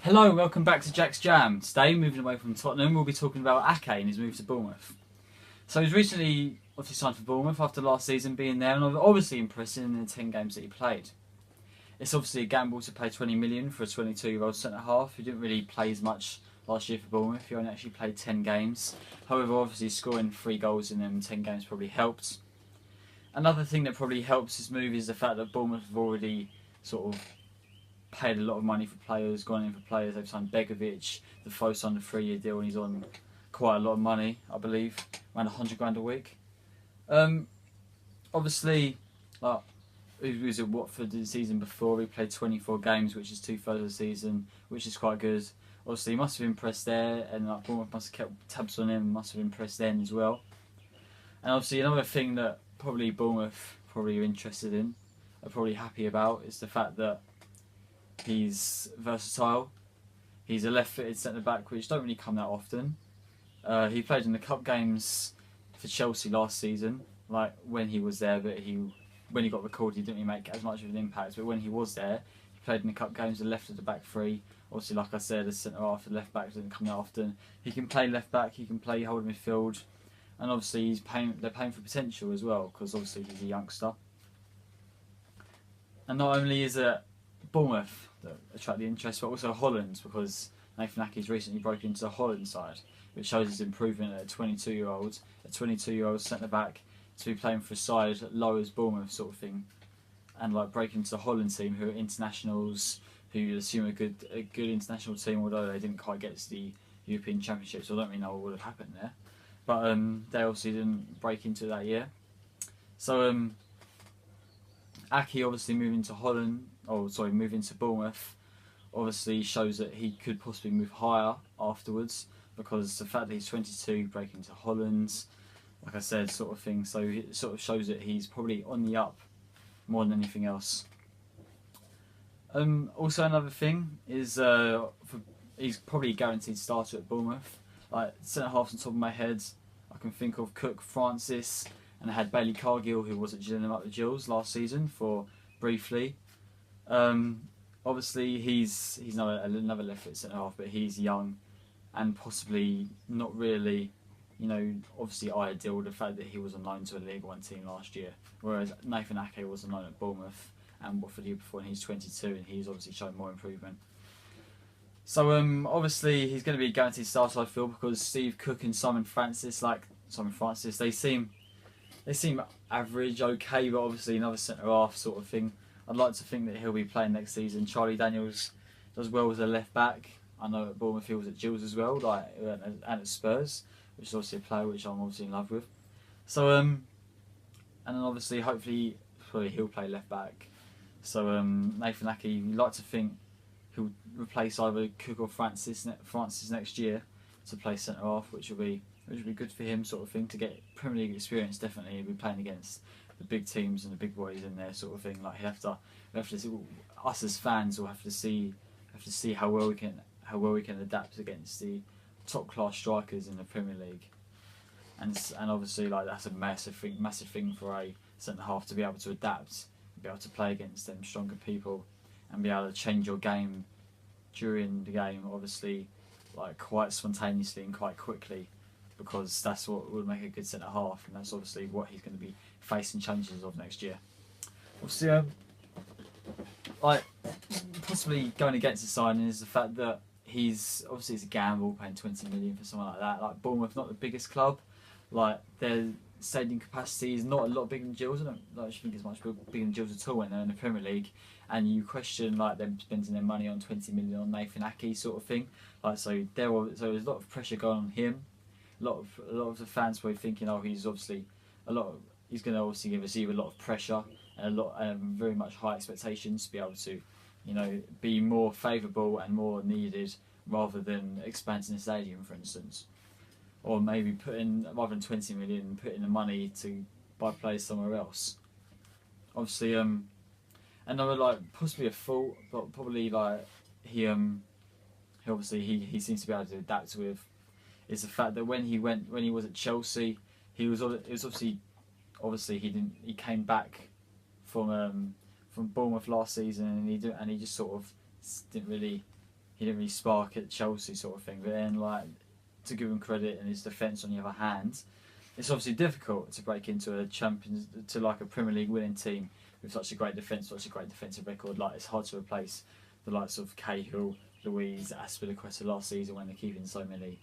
Hello, welcome back to Jack's Jam. Today, moving away from Tottenham, we'll be talking about Ake and his move to Bournemouth. So he's recently obviously signed for Bournemouth after last season being there and obviously impressing in the 10 games that he played. It's obviously a gamble to pay 20 million for a 22-year-old centre-half who didn't really play as much last year for Bournemouth. He only actually played 10 games. However, obviously scoring 3 goals in them 10 games probably helped. Another thing that probably helps his move is the fact that Bournemouth have already sort of paid a lot of money for players, gone in for players. They've signed Begovic, the Defoe signed a 3-year deal, and he's on quite a lot of money, I believe, around 100 grand a week. Obviously, he was at Watford the season before. He played 24 games, which is 2/3 of the season, which is quite good. Obviously, he must have impressed there, and Bournemouth must have kept tabs on him, must have impressed then as well. And obviously, another thing that probably Bournemouth are interested in, are probably happy about, is the fact that he's versatile. He's a left-footed centre-back, which don't really come that often. He played in the cup games for Chelsea last season, like when he was there, but when he got recalled, he didn't really make as much of an impact. But when he was there, he played in the cup games, the left of the back three. Obviously, like I said, the centre-half, the left-back doesn't come that often. He can play left-back, he can play holding midfield, and obviously they're paying for potential as well, because obviously he's a youngster. And not only is it Bournemouth that attract the interest, but also Holland, because Nathan Ake's recently broken into the Holland side, which shows his improvement at a 22-year-old centre-back to be playing for a side that lowers Bournemouth sort of thing, and like breaking into the Holland team, who are internationals, who you assume a good international team, although they didn't quite get to the European Championship, so I don't really know what would have happened there. But they obviously didn't break into that year. So Ake obviously moving to Bournemouth, obviously shows that he could possibly move higher afterwards, because the fact that he's 22, breaking into Holland, like I said, sort of thing. So it sort of shows that he's probably on the up more than anything else. Also, another thing is he's probably a guaranteed starter at Bournemouth. Like centre halves on top of my head, I can think of Cook, Francis, and I had Bailey Cargill, who was at Gillingham up the Gills last season for briefly. Obviously, he's another left-foot centre half, but he's young and possibly not really, obviously ideal. The fact that he was on loan to a League One team last year, whereas Nathan Ake was on loan at Bournemouth and Watford the year before, and he's 22, and he's obviously shown more improvement. So obviously he's going to be a guaranteed starter, I feel, because Steve Cook and Simon Francis, they seem average, okay, but obviously another centre half sort of thing. I'd like to think that he'll be playing next season. Charlie Daniels does well as a left back. I know at Bournemouth he was at Gills as well, and at Spurs, which is obviously a player which I'm obviously in love with. So and then obviously hopefully he'll play left back. So Nathan Ake, you'd like to think he'll replace either Cook or Francis next year to play centre half, which will be good for him, sort of thing, to get Premier League experience. Definitely, he'll be playing against the big teams and the big boys in there, sort of thing. Like us as fans will have to see how well we can adapt against the top class strikers in the Premier League, and obviously like that's a massive thing for a centre half to be able to adapt, be able to play against them stronger people, and be able to change your game during the game, obviously, like quite spontaneously and quite quickly, because that's what would make a good centre half, and that's obviously what he's going to be facing challenges of next year. Obviously, possibly going against the signing is the fact that it's a gamble paying 20 million for someone like that. Like Bournemouth, not the biggest club, like their stadium capacity is not a lot bigger than Gills. I don't actually think it's much bigger than Gills at all when they're in the Premier League. And you question like them spending their money on 20 million on Nathan Ake sort of thing. So there's a lot of pressure going on him. A lot of the fans were thinking, he's going to obviously give us either a lot of pressure and very much high expectations to be able to, be more favourable and more needed rather than expanding the stadium, for instance, or maybe rather than 20 million, putting the money to buy players somewhere else. Obviously, another possibly a fault, but probably he seems to be able to adapt with, is the fact that when he was at Chelsea, he came back from Bournemouth last season, and he just sort of didn't really he didn't really spark at Chelsea sort of thing. But then, like, to give him credit and his defence on the other hand, it's obviously difficult to break into like a Premier League winning team with such a great defence, such a great defensive record. Like, it's hard to replace the likes of Cahill, Louise, Aspilicueta last season when they're keeping so many,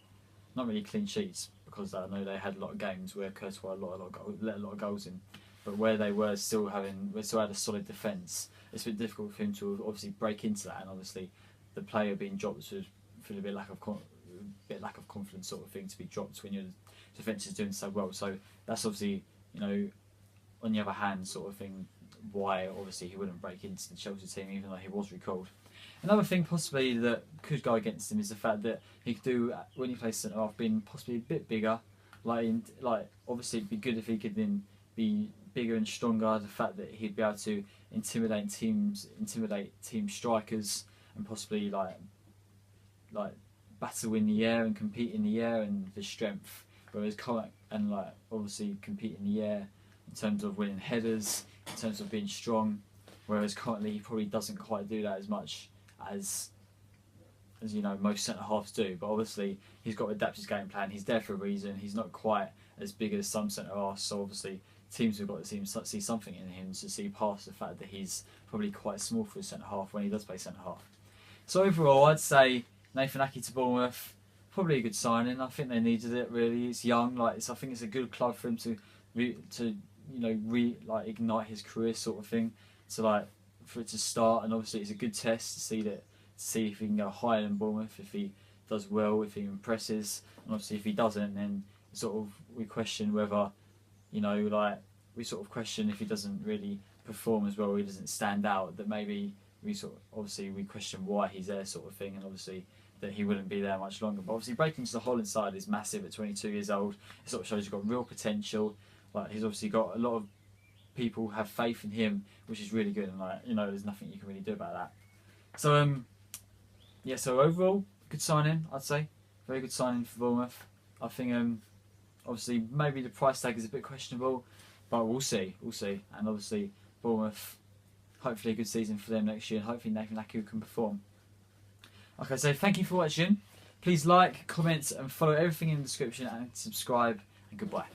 not really clean sheets, because I know they had a lot of games where Courtois let a lot of goals in, but where they were still had a solid defence. It's a bit difficult for him to obviously break into that, and obviously the player being dropped was feel a bit lack of confidence sort of thing to be dropped when your defence is doing so well. So that's obviously, you know, on the other hand sort of thing, why obviously he wouldn't break into the Chelsea team even though he was recalled. Another thing possibly that could go against him is the fact that he could do, when he plays centre half, being possibly a bit bigger. Like obviously it'd be good if he could then be bigger and stronger. The fact that he'd be able to intimidate team strikers, and possibly like battle in the air and compete in the air and the strength. Whereas obviously compete in the air in terms of winning headers, in terms of being strong. Whereas currently he probably doesn't quite do that as much as you know most centre halves do. But obviously he's got to adapt his game plan. He's there for a reason. He's not quite as big as some centre halves. So obviously teams have got to see something in him to see past the fact that he's probably quite small for a centre half when he does play centre half. So overall, I'd say Nathan Ake to Bournemouth, probably a good signing. I think they needed it really. It's young, I think it's a good club for him to ignite his career sort of thing. So for it to start, and obviously it's a good test to see if he can go higher than Bournemouth, if he does well, if he impresses, and obviously if he doesn't, then we question whether, we question if he doesn't really perform as well, or he doesn't stand out, that maybe we question why he's there sort of thing, and obviously that he wouldn't be there much longer. But obviously breaking into the Holland side is massive at 22 years old. It sort of shows he's got real potential. He's obviously got a lot of people have faith in him, which is really good, and there's nothing you can really do about that. So so overall, good signing, I'd say. Very good signing for Bournemouth. I think obviously maybe the price tag is a bit questionable, but we'll see. And obviously Bournemouth, hopefully a good season for them next year, and hopefully Nathan Ake can perform. Okay, so thank you for watching. Please like, comment and follow everything in the description, and subscribe, and goodbye.